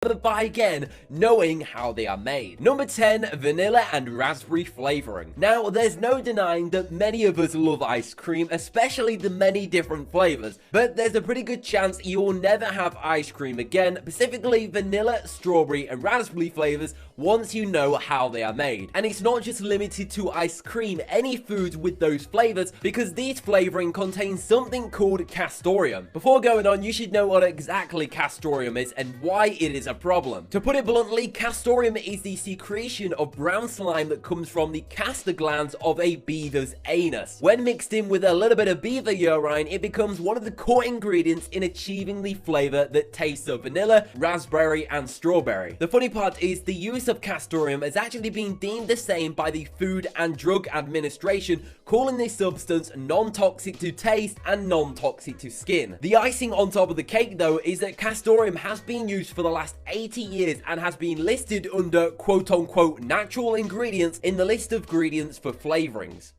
buy again, knowing how they are made. Number 10, vanilla and raspberry flavoring. Now, there's no denying that many of us love ice cream, especially the many different flavors, but there's a pretty good chance you'll never have ice cream again, specifically vanilla, strawberry, and raspberry flavors, once you know how they are made. And it's not just limited to ice cream, any foods with those flavors, because these flavoring contains something called castoreum. Before going on, you should know what exactly castoreum is and why it is a problem. To put it bluntly, castoreum is the secretion of brown slime that comes from the castor glands of a beaver's anus. When mixed in with a little bit of beaver urine, it becomes one of the core ingredients in achieving the flavor that tastes of vanilla, raspberry, and strawberry. The funny part is the use of castoreum has actually been deemed the same by the Food and Drug Administration, calling this substance non-toxic to taste and non-toxic to skin. The icing on top of the cake, though, is that castoreum has been used for the last 80 years and has been listed under quote-unquote natural ingredients in the list of ingredients for flavorings.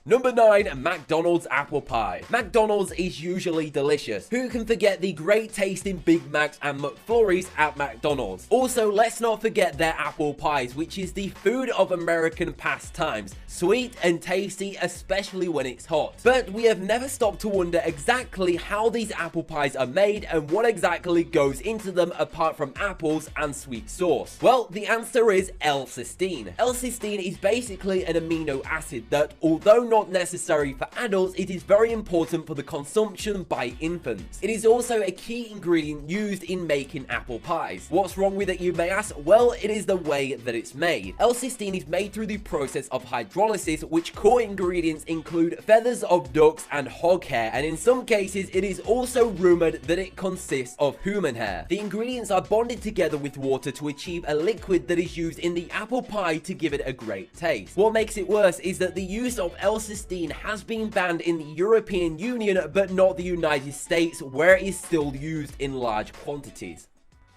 Number 9, McDonald's apple pie. McDonald's is usually delicious. Who can forget the great tasting Big Macs and McFlurries at McDonald's? Also, let's not forget their apple pies, which is the food of American pastimes. Sweet and tasty, especially when it's hot. But we have never stopped to wonder exactly how these apple pies are made and what exactly goes into them apart from apples and sweet sauce. Well, the answer is L-cysteine. L-cysteine is basically an amino acid that, although not necessary for adults, it is very important for the consumption by infants. It is also a key ingredient used in making apple pies. What's wrong with it, you may ask? Well, it is the way that it's made. L-cysteine is made through the process of hydrolysis, which core ingredients include feathers of ducks and hog hair, and in some cases it is also rumored that it consists of human hair. The ingredients are bonded together with water to achieve a liquid that is used in the apple pie to give it a great taste. What makes it worse is that the use of L-cysteine has been banned in the European Union, but not the United States, where it is still used in large quantities.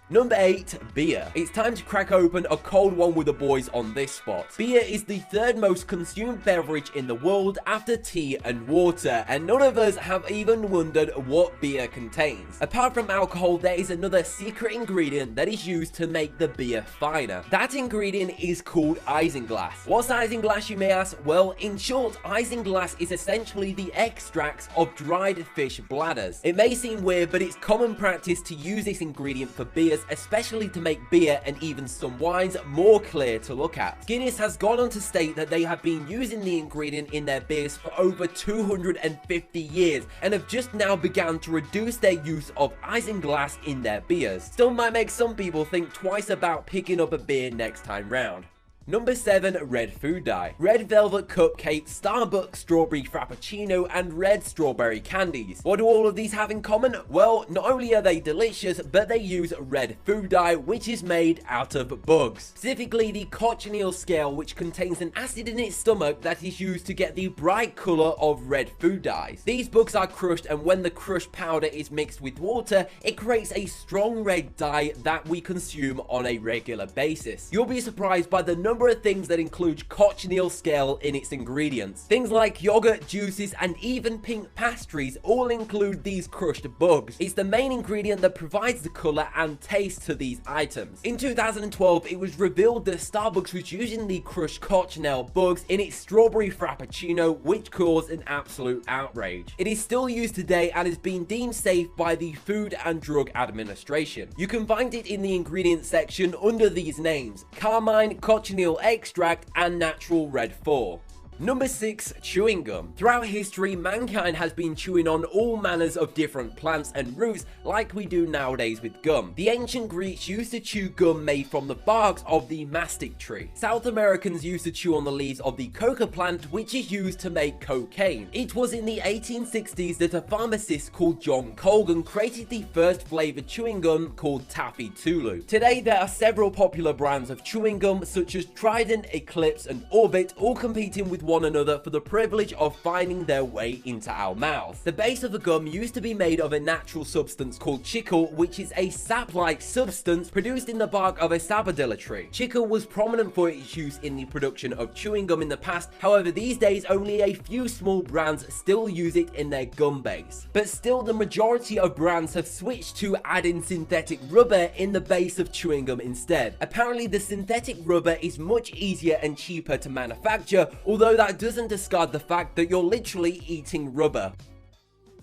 Number 8, beer. It's time to crack open a cold one with the boys on this spot. Beer is the third most consumed beverage in the world after tea and water, and none of us have even wondered what beer contains. Apart from alcohol, there is another secret ingredient that is used to make the beer finer. That ingredient is called isinglass. What's isinglass, you may ask? Well, in short, isinglass is essentially the extracts of dried fish bladders. It may seem weird, but it's common practice to use this ingredient for beers, especially to make beer and even some wines more clear to look at. Guinness has gone on to state that they have been using the ingredient in their beers for over 250 years and have just now begun to reduce their use of isinglass in their beers. Still might make some people think twice about picking up a beer next time round. Number 7, red food dye. Red velvet cupcake, Starbucks strawberry frappuccino, and red strawberry candies. What do all of these have in common? Well, not only are they delicious, but they use red food dye, which is made out of bugs. Specifically the cochineal scale, which contains an acid in its stomach that is used to get the bright color of red food dyes. These bugs are crushed, and when the crushed powder is mixed with water, it creates a strong red dye that we consume on a regular basis. You'll be surprised by the number of things that include cochineal scale in its ingredients. Things like yogurt, juices, and even pink pastries all include these crushed bugs. It's the main ingredient that provides the color and taste to these items. In 2012, it was revealed that Starbucks was using the crushed cochineal bugs in its strawberry frappuccino, which caused an absolute outrage. It is still used today and has been deemed safe by the Food and Drug Administration. You can find it in the ingredients section under these names: carmine, cochineal extract, and natural red 4. Number 6, chewing gum. Throughout history, mankind has been chewing on all manners of different plants and roots like we do nowadays with gum. The ancient Greeks used to chew gum made from the barks of the mastic tree. South Americans used to chew on the leaves of the coca plant, which is used to make cocaine. It was in the 1860s that a pharmacist called John Colgan created the first flavored chewing gum called Taffy Tulu. Today, there are several popular brands of chewing gum such as Trident, Eclipse, and Orbit, all competing with with one another for the privilege of finding their way into our mouths. The base of the gum used to be made of a natural substance called chicle, which is a sap-like substance produced in the bark of a sabadilla tree. Chicle was prominent for its use in the production of chewing gum in the past, however these days only a few small brands still use it in their gum base. But still, the majority of brands have switched to adding synthetic rubber in the base of chewing gum instead. Apparently the synthetic rubber is much easier and cheaper to manufacture, although that doesn't discard the fact that you're literally eating rubber.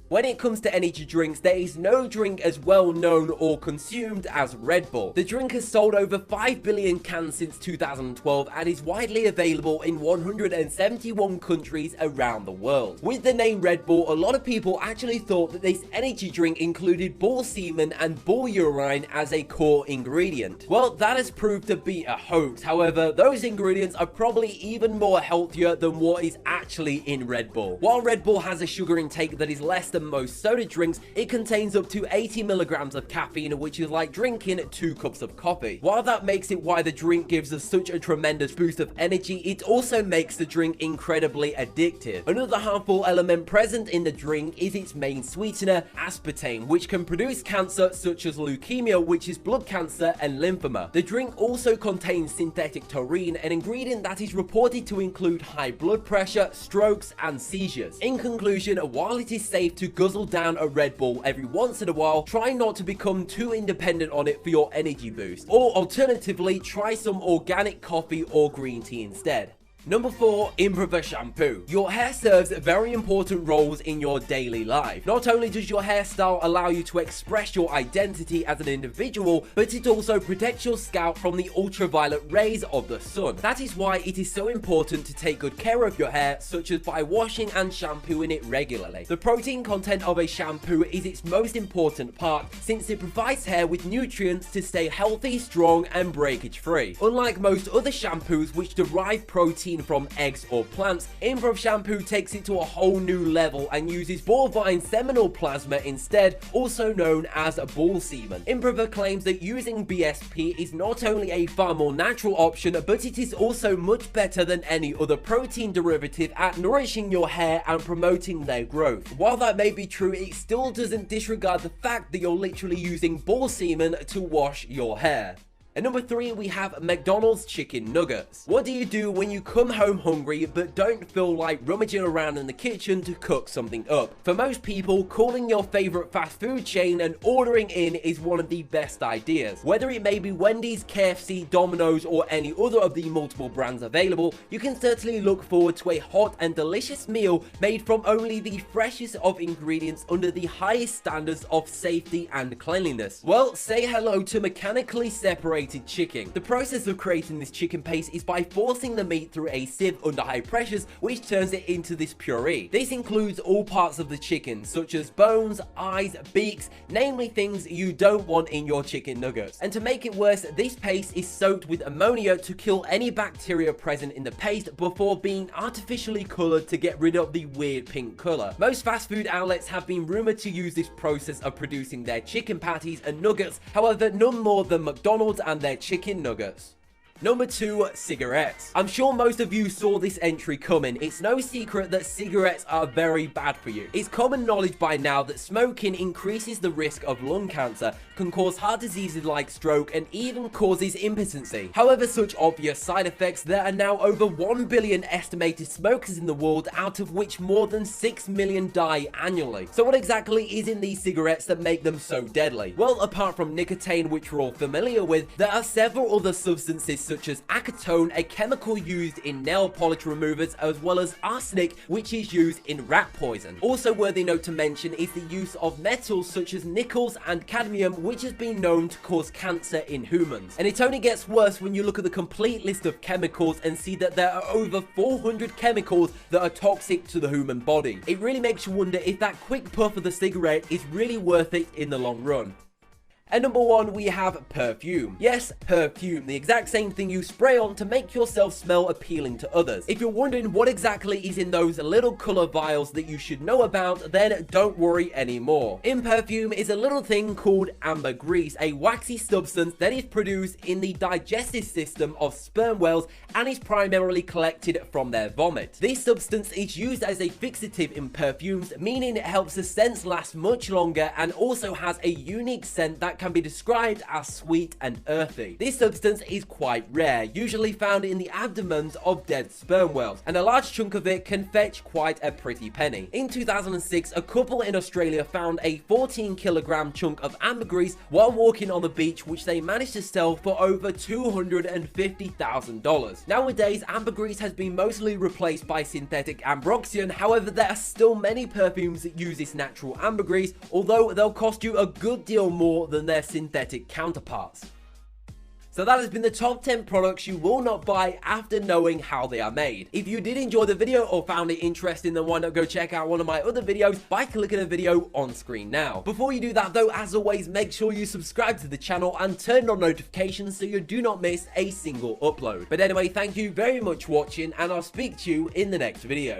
When it comes to energy drinks, there is no drink as well known or consumed as Red Bull. The drink has sold over 5 billion cans since 2012 and is widely available in 171 countries around the world. With the name Red Bull, a lot of people actually thought that this energy drink included bull semen and bull urine as a core ingredient. Well, that has proved to be a hoax. However, those ingredients are probably even more healthier than what is actually in Red Bull. While Red Bull has a sugar intake that is less than most soda drinks, it contains up to 80 milligrams of caffeine, which is like drinking 2 cups of coffee. While that makes it why the drink gives us such a tremendous boost of energy, it also makes the drink incredibly addictive. Another harmful element present in the drink is its main sweetener, aspartame, which can produce cancer such as leukemia, which is blood cancer, and lymphoma. The drink also contains synthetic taurine, an ingredient that is reported to include high blood pressure, strokes, and seizures. In conclusion, while it is safe to guzzle down a Red Bull every once in a while, try not to become too independent on it for your energy boost. Or alternatively, try some organic coffee or green tea instead. Number 4, Improva shampoo. Your hair serves very important roles in your daily life. Not only does your hairstyle allow you to express your identity as an individual, but it also protects your scalp from the ultraviolet rays of the sun. That is why it is so important to take good care of your hair, such as by washing and shampooing it regularly. The protein content of a shampoo is its most important part, since it provides hair with nutrients to stay healthy, strong, and breakage free. Unlike most other shampoos which derive protein from eggs or plants, Improv shampoo takes it to a whole new level and uses bovine seminal plasma instead, also known as bull semen. Improva claims that using BSP is not only a far more natural option, but it is also much better than any other protein derivative at nourishing your hair and promoting their growth. While that may be true, it still doesn't disregard the fact that you're literally using bull semen to wash your hair. At number 3, we have McDonald's chicken nuggets. What do you do when you come home hungry but don't feel like rummaging around in the kitchen to cook something up? For most people, calling your favorite fast food chain and ordering in is one of the best ideas. Whether it may be Wendy's, KFC, Domino's, or any other of the multiple brands available, you can certainly look forward to a hot and delicious meal made from only the freshest of ingredients under the highest standards of safety and cleanliness. Well, say hello to mechanically separated chicken. The process of creating this chicken paste is by forcing the meat through a sieve under high pressures, which turns it into this puree. This includes all parts of the chicken, such as bones, eyes, beaks, namely things you don't want in your chicken nuggets. And to make it worse, this paste is soaked with ammonia to kill any bacteria present in the paste before being artificially colored to get rid of the weird pink color. Most fast food outlets have been rumored to use this process of producing their chicken patties and nuggets, however none more than McDonald's and their chicken nuggets. Number 2, cigarettes. I'm sure most of you saw this entry coming. It's no secret that cigarettes are very bad for you. It's common knowledge by now that smoking increases the risk of lung cancer, can cause heart diseases like stroke, and even causes impotency. However, such obvious side effects, there are now over 1 billion estimated smokers in the world, out of which more than 6 million die annually. So what exactly is in these cigarettes that make them so deadly? Well, apart from nicotine, which we're all familiar with, there are several other substances such as acetone, a chemical used in nail polish removers, as well as arsenic, which is used in rat poison. Also worthy note to mention is the use of metals such as nickels and cadmium, which has been known to cause cancer in humans. And it only gets worse when you look at the complete list of chemicals and see that there are over 400 chemicals that are toxic to the human body. It really makes you wonder if that quick puff of the cigarette is really worth it in the long run. At number 1, we have perfume. Yes, perfume, the exact same thing you spray on to make yourself smell appealing to others. If you're wondering what exactly is in those little color vials that you should know about, then don't worry anymore. In perfume is a little thing called ambergris, a waxy substance that is produced in the digestive system of sperm whales and is primarily collected from their vomit. This substance is used as a fixative in perfumes, meaning it helps the scents last much longer and also has a unique scent that can be described as sweet and earthy. This substance is quite rare, usually found in the abdomens of dead sperm whales, and a large chunk of it can fetch quite a pretty penny. In 2006, a couple in Australia found a 14-kilogram chunk of ambergris while walking on the beach, which they managed to sell for over $250,000. Nowadays, ambergris has been mostly replaced by synthetic ambroxan. However, there are still many perfumes that use this natural ambergris, although they'll cost you a good deal more than their synthetic counterparts. So that has been the top 10 products you will not buy after knowing how they are made. If you did enjoy the video or found it interesting, then why not go check out one of my other videos by clicking the video on screen now. Before you do that though, as always, make sure you subscribe to the channel and turn on notifications so you do not miss a single upload. But anyway, thank you very much for watching, and I'll speak to you in the next video.